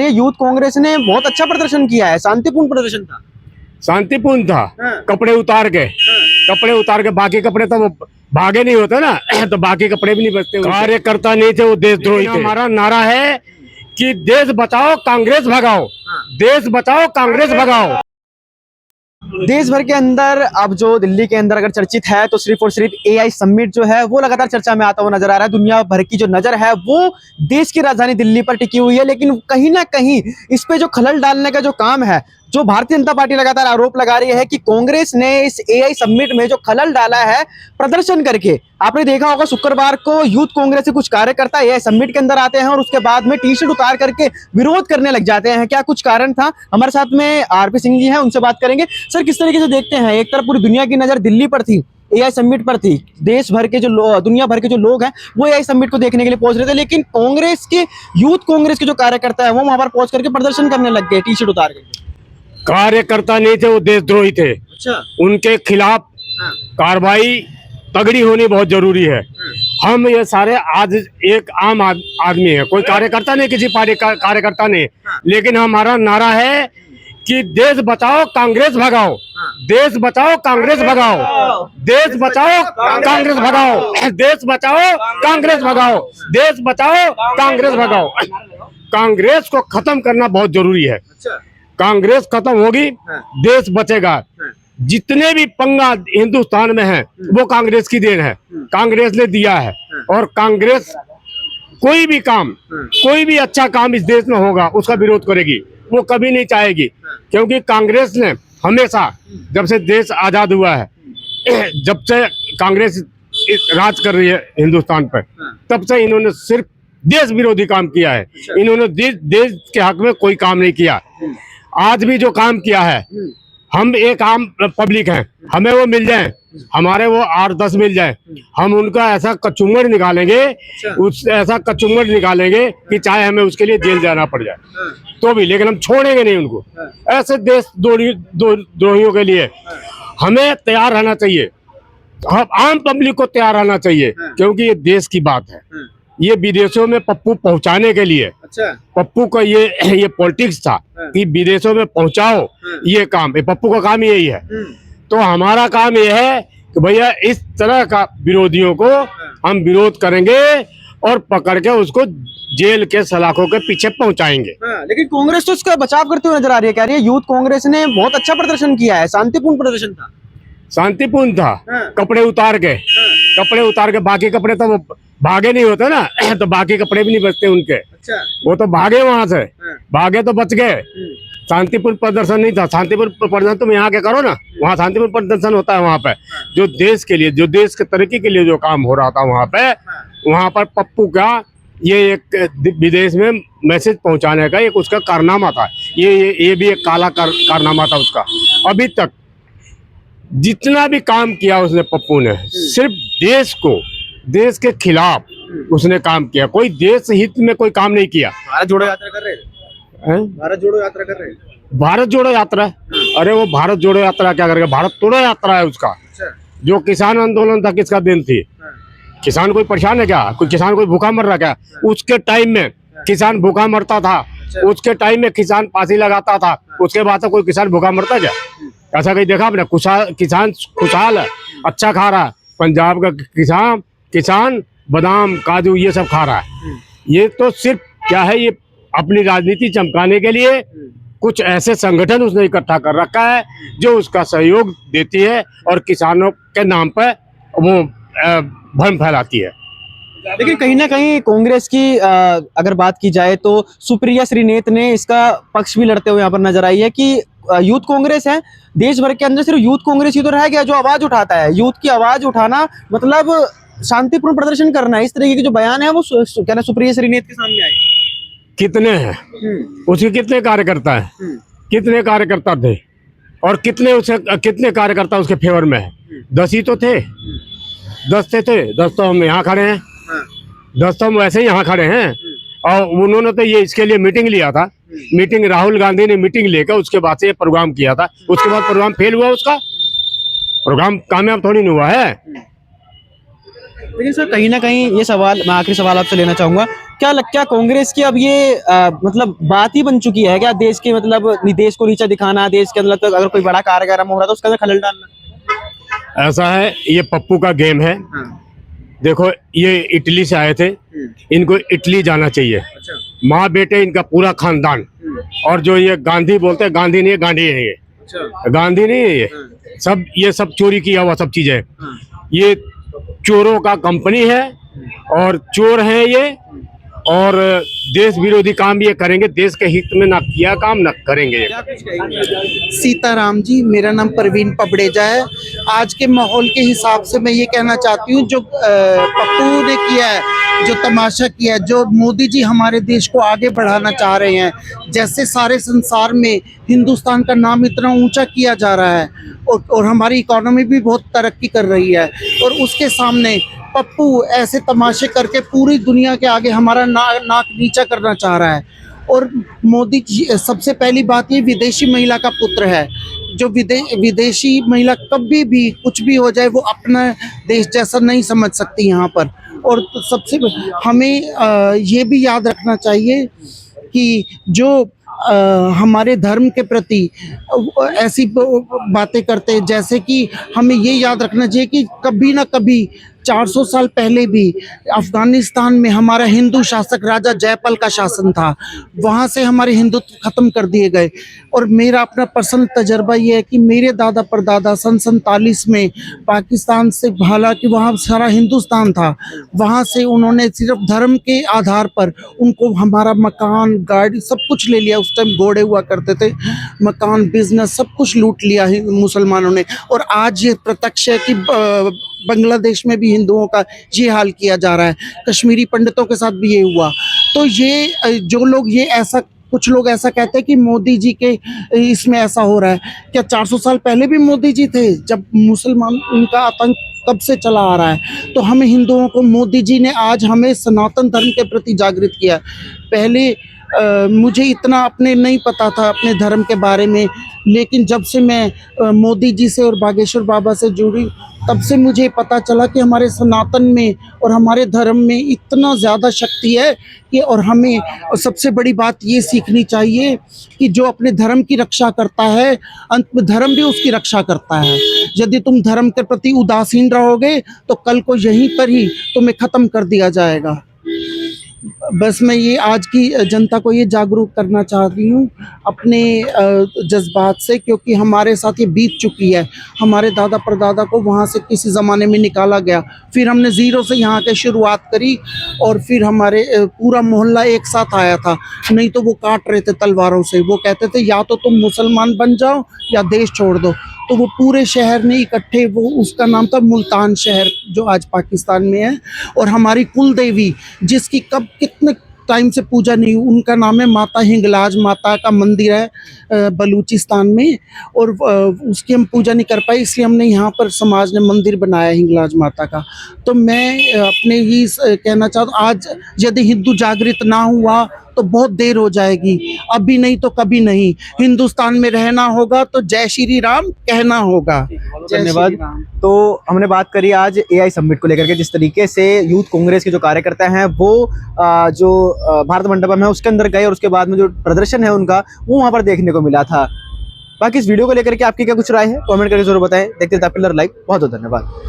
ये यूथ कांग्रेस ने बहुत अच्छा प्रदर्शन किया है, शांतिपूर्ण प्रदर्शन था। शांतिपूर्ण था। हाँ। कपड़े उतार के बाकी कपड़े तो वो भागे नहीं होते ना तो बाकी कपड़े भी नहीं बचते। कार्यकर्ता नहीं थे, वो देशद्रोही थे। हमारा नारा है कि देश बचाओ कांग्रेस भगाओ, देश बचाओ कांग्रेस भगाओ। देश भर के अंदर अब जो दिल्ली के अंदर अगर चर्चित है तो सिर्फ और सिर्फ एआई समिट जो है वो लगातार चर्चा में आता हुआ नजर आ रहा है। दुनिया भर की जो नजर है वो देश की राजधानी दिल्ली पर टिकी हुई है, लेकिन कहीं ना कहीं इस पे जो खलल डालने का जो काम है, जो भारतीय जनता पार्टी लगातार आरोप लगा रही है कि कांग्रेस ने इस एआई समिट में जो खलल डाला है प्रदर्शन करके। आपने देखा होगा शुक्रवार को यूथ कांग्रेस के कुछ कार्यकर्ता एआई समिट के अंदर आते हैं और उसके बाद में टी शर्ट उतार करके विरोध करने लग जाते हैं। क्या कुछ कारण था? हमारे साथ में आरपी सिंह जी हैं, उनसे बात करेंगे। सर, किस तरीके से देखते हैं? एक तरफ पूरी दुनिया की नजर दिल्ली पर थी, एआई समिट पर थी, देश भर के जो दुनिया भर के जो लोग हैं वो एआई समिट को देखने के लिए पहुंच रहे थे, लेकिन कांग्रेस के यूथ कांग्रेस के जो कार्यकर्ता है वो वहां पर पहुंच करके प्रदर्शन करने लग गए टी शर्ट उतार करके। कार्यकर्ता नहीं थे, वो देशद्रोही थे। अच्छा। उनके खिलाफ कार्रवाई तगड़ी होनी बहुत जरूरी है। हम ये सारे आज एक आम आदमी है, कोई कार्यकर्ता नहीं, किसी पार्टी का कार्यकर्ता नहीं, लेकिन हमारा नारा है कि देश बचाओ कांग्रेस भगाओ, देश बचाओ कांग्रेस भगाओ, देश बचाओ कांग्रेस भगाओ, देश बचाओ कांग्रेस भगाओ, देश बचाओ कांग्रेस भगाओ। कांग्रेस को खत्म करना बहुत जरूरी है। कांग्रेस खत्म होगी, देश बचेगा। जितने भी पंगा हिंदुस्तान में है वो कांग्रेस की देन है, कांग्रेस ने दिया है। और कांग्रेस कोई भी काम, कोई भी अच्छा काम इस देश में होगा उसका विरोध करेगी, वो कभी नहीं चाहेगी। क्योंकि कांग्रेस ने हमेशा, जब से देश आजाद हुआ है, जब से कांग्रेस राज कर रही है हिंदुस्तान पर, तब से इन्होंने सिर्फ देश विरोधी काम किया है। इन्होंने देश के हक में कोई काम नहीं किया। आज भी जो काम किया है, हम एक आम पब्लिक हैं, हमें वो मिल जाए, हमारे वो 8-10 मिल जाए, हम उनका ऐसा कचुम्बर निकालेंगे, ऐसा कचुम्बर निकालेंगे कि चाहे हमें उसके लिए जेल जाना पड़ जाए तो भी, लेकिन हम छोड़ेंगे नहीं उनको। ऐसे देशद्रोहियों के लिए हमें तैयार रहना चाहिए, हम आम पब्लिक को तैयार रहना चाहिए, क्योंकि ये देश की बात है। ये विदेशों में पप्पू पहुंचाने के लिए, पप्पू का ये पॉलिटिक्स था कि विदेशों में पहुंचाओ, ये काम, ये पप्पू का काम यही है। तो हमारा काम ये है कि भैया इस तरह का विरोधियों को हम विरोध करेंगे और पकड़ के उसको जेल के सलाखों के पीछे पहुंचाएंगे। लेकिन कांग्रेस तो इसका बचाव करते हुए नजर आ रही है, कह रही है यूथ कांग्रेस ने बहुत अच्छा प्रदर्शन किया है, शांतिपूर्ण प्रदर्शन था। शांतिपूर्ण था। कपड़े उतार के बाकी कपड़े तो वो भागे नहीं होते ना तो बाकी कपड़े भी नहीं बचते उनके। अच्छा। वो तो भागे, वहां से भागे तो बच गए। शांतिपूर्ण प्रदर्शन नहीं था। शांतिपूर्ण प्रदर्शन तुम यहाँ के करो ना, वहाँ शांतिपूर्ण प्रदर्शन होता है। वहाँ पे जो देश के लिए, जो देश के तरक्की के लिए जो काम हो रहा था वहाँ पर पप्पू का ये एक विदेश में मैसेज पहुंचाने का एक उसका कारनामा था। ये भी एक काला कारनामा था उसका। अभी तक जितना भी काम किया उसने, पप्पू ने सिर्फ देश को, देश के खिलाफ उसने काम किया, कोई देश हित में कोई काम नहीं किया। भारत जोड़ो यात्रा कर रहे हैं, भारत जोड़ो यात्रा कर रहे हैं। भारत जोड़ो यात्रा, अरे वो भारत जोड़ो यात्रा क्या करेगा? भारत तोड़ो यात्रा है उसका। जो किसान आंदोलन था किसका दिन थी? किसान कोई परेशान है क्या? कोई किसान कोई भूखा मर रहा क्या? उसके टाइम में किसान भूखा मरता था, उसके टाइम में किसान फांसी लगाता था, उसके बाद कोई किसान भूखा मरता क्या? ऐसा कहीं देखा आपने? किसान खुशहाल है, अच्छा खा रहा है। पंजाब का किसान बादाम काजू ये सब खा रहा है। ये तो सिर्फ क्या है, ये अपनी राजनीति चमकाने के लिए कुछ ऐसे संगठन उसने इकट्ठा कर रखा है जो उसका सहयोग देती है और किसानों के नाम पर वो भ्रम फैलाती है। लेकिन कहीं ना कहीं कांग्रेस की अगर बात की जाए तो सुप्रिया श्रीनेत ने इसका पक्ष भी लड़ते हुए यहाँ पर नजर आई है कि यूथ कांग्रेस है, देश भर के अंदर सिर्फ यूथ कांग्रेस ही तो रह गया जो आवाज उठाता है। यूथ की आवाज उठाना मतलब शांतिपूर्ण प्रदर्शन करना, इस तरीके के जो बयान है वो क्या सुप्रिया श्रीनेत के सामने आए। कितने हैं उसके, कितने कार्यकर्ता हैं, कितने कार्यकर्ता थे और कितने कार्यकर्ता उसके फेवर में है? 10 ही तो थे, 10 थे। 10 तो हम यहाँ खड़े हैं, 10 तो हम वैसे ही यहाँ खड़े हैं। और उन्होंने तो ये इसके लिए मीटिंग लिया था, मीटिंग राहुल गांधी ने मीटिंग लेकर उसके बाद से ये प्रोग्राम किया था। उसके बाद प्रोग्राम फेल हुआ, उसका प्रोग्राम कामयाब थोड़ी नहीं हुआ है। लेकिन सर कहीं ना कहीं ये सवाल, मैं आखिरी सवाल आपसे लेना चाहूंगा, क्या कांग्रेस की अब ये मतलब बात ही बन चुकी है क्या, देश के मतलब देश को नीचा दिखाना, देश के अंदर तो अगर कोई बड़ा कार्यक्रम हो रहा है तो उसके अंदर खलल डालना? ऐसा है, ये पप्पू का गेम है। देखो ये इटली से आए थे, इनको इटली जाना चाहिए। अच्छा। माँ बेटे इनका पूरा खानदान। और जो ये गांधी बोलते हैं, गांधी नहीं है, गांधी है ये। अच्छा। गांधी नहीं है ये, सब ये सब चोरी किया हुआ सब चीजें। ये चोरों का कंपनी है और चोर है ये, और देश विरोधी काम ये करेंगे, देश के हित में ना किया काम ना करेंगे ये। सीताराम जी, मेरा नाम प्रवीण पबड़ेजा है। आज के माहौल के हिसाब से मैं ये कहना चाहती हूँ, जो पप्पू ने किया है, जो तमाशा किया है, जो मोदी जी हमारे देश को आगे बढ़ाना चाह रहे हैं, जैसे सारे संसार में हिंदुस्तान का नाम इतना ऊंचा किया जा रहा है और हमारी इकोनॉमी भी बहुत तरक्की कर रही है, और उसके सामने पप्पू ऐसे तमाशे करके पूरी दुनिया के आगे हमारा नाक नीचा करना चाह रहा है। और मोदी जी, सबसे पहली बात, ये विदेशी महिला का पुत्र है। जो विदेशी महिला कभी भी कुछ भी हो जाए वो अपना देश जैसा नहीं समझ सकती यहाँ पर। और तो सबसे हमें ये भी याद रखना चाहिए कि जो हमारे धर्म के प्रति ऐसी बातें करते हैं, जैसे कि हमें ये याद रखना चाहिए कि कभी ना कभी 400 साल पहले भी अफगानिस्तान में हमारा हिंदू शासक राजा जयपाल का शासन था, वहाँ से हमारे हिंदुत्व खत्म कर दिए गए। और मेरा अपना पर्सनल तजर्बा ये है कि मेरे दादा परदादा सन 47 में पाकिस्तान से, हालांकि वहाँ सारा हिंदुस्तान था, वहाँ से उन्होंने सिर्फ धर्म के आधार पर उनको हमारा मकान, गाड़ी, सब कुछ ले लिया। उस टाइम घोड़े हुआ करते थे, मकान, बिजनेस, सब कुछ लूट लिया मुसलमानों ने। और आज ये प्रत्यक्ष है कि बांग्लादेश में भी हिंदुओं का ये हाल किया जा रहा है, कश्मीरी पंडितों के साथ भी ये हुआ। तो ये जो लोग ये ऐसा, कुछ लोग ऐसा कहते हैं कि मोदी जी के इसमें ऐसा हो रहा है, क्या 400 साल पहले भी मोदी जी थे जब मुसलमान, उनका आतंक कब से चला आ रहा है? तो हमें हिंदुओं को मोदी जी ने आज हमें सनातन धर्म के प्रति जागृत किया। पहले मुझे इतना अपने नहीं पता था अपने धर्म के बारे में, लेकिन जब से मैं मोदी जी से और बागेश्वर बाबा से जुड़ी, तब से मुझे पता चला कि हमारे सनातन में और हमारे धर्म में इतना ज़्यादा शक्ति है कि, और हमें सबसे बड़ी बात ये सीखनी चाहिए कि जो अपने धर्म की रक्षा करता है, अंत में धर्म भी उसकी रक्षा करता है। यदि तुम धर्म के प्रति उदासीन रहोगे तो कल को यहीं पर ही तुम्हें ख़त्म कर दिया जाएगा। बस मैं ये आज की जनता को ये जागरूक करना चाहती हूँ अपने जज्बात से, क्योंकि हमारे साथ ये बीत चुकी है। हमारे दादा परदादा को वहाँ से किसी ज़माने में निकाला गया, फिर हमने ज़ीरो से यहाँ के शुरुआत करी, और फिर हमारे पूरा मोहल्ला एक साथ आया था। नहीं तो वो काट रहे थे तलवारों से, वो कहते थे या तो तुम मुसलमान बन जाओ या देश छोड़ दो। तो वो पूरे शहर ने इकट्ठे, वो उसका नाम था मुल्तान शहर, जो आज पाकिस्तान में है। और हमारी कुल देवी, जिसकी कब कितने टाइम से पूजा नहीं हुई, उनका नाम है माता हिंगलाज माता का मंदिर है बलूचिस्तान में, और उसकी हम पूजा नहीं कर पाए, इसलिए हमने यहाँ पर समाज ने मंदिर बनाया हिंगलाज माता का। तो मैं अपने ही कहना चाहता हूँ, आज यदि हिंदू जागृत ना हुआ तो बहुत देर हो जाएगी, अभी नहीं तो कभी नहीं। हिंदुस्तान में रहना होगा तो जय श्री राम कहना होगा। धन्यवाद। तो हमने बात करी आज एआई समिट को लेकर के, जिस तरीके से यूथ कांग्रेस के जो कार्यकर्ता हैं वो जो भारत मंडपम है उसके अंदर गए, और उसके बाद में जो प्रदर्शन है उनका वो वहाँ पर देखने को मिला था। बाकी इस वीडियो को लेकर के आपकी क्या कुछ राय है, कमेंट करके जरूर बताएं। देखते हैं पिलर लाइव। बहुत बहुत धन्यवाद।